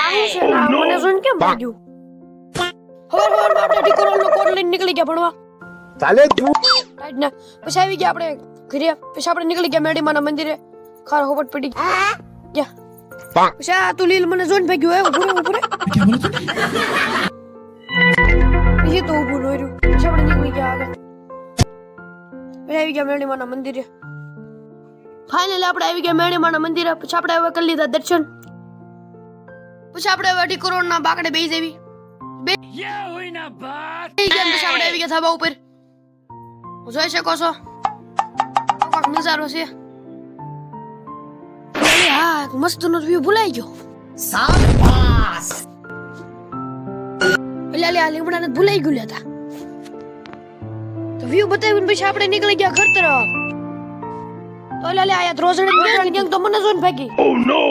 મને જોઈને કેમ ભાગ્યું? હવાર આપણે ટીકોરોલ નો કોડ લઈને નીકળી ગયા ભણવા. ચાલે તું રાઈટ ને પછી આવી ગયા આપણે ઘરે. પછી આપણે નીકળી ગયા મેડીમાના મંદિરે. ખાર હોપટ પડી ગયા. પછી આ તું લીલ મને જોઈને ભાગ્યું. હે ઉભું રે પછી તો ઊભું ન રહ્યું. પછી આપણે નીકળી ગયા આગળ. પછી આવી ગયા મેડીમાના મંદિરે. ફાઇનલી આપણે આવી ગયા મેડીમાના મંદિરે. પછી આપણે હવે કરી લીધા દર્શન. પછી આપણે હવે ટીકોરોલના બાકડે બેસી જવી. પછી આપણે આવી ગયા ધાબા ઉપર. જોઈ શકો છો આવો નજારો છે. હા મસ્ત નો વ્યૂ ભૂલાઈ ગયો. શાબાશ. એટલે આ લીમડાને ભૂલાઈ ગયું લેતા. તો વ્યૂ બતાવીને પછી આપણે નીકળી ગયા ઘર તરફ. તો લાલે આયા રોજણી ગેંગ તો મને જોઈને ભાગી. ઓ નો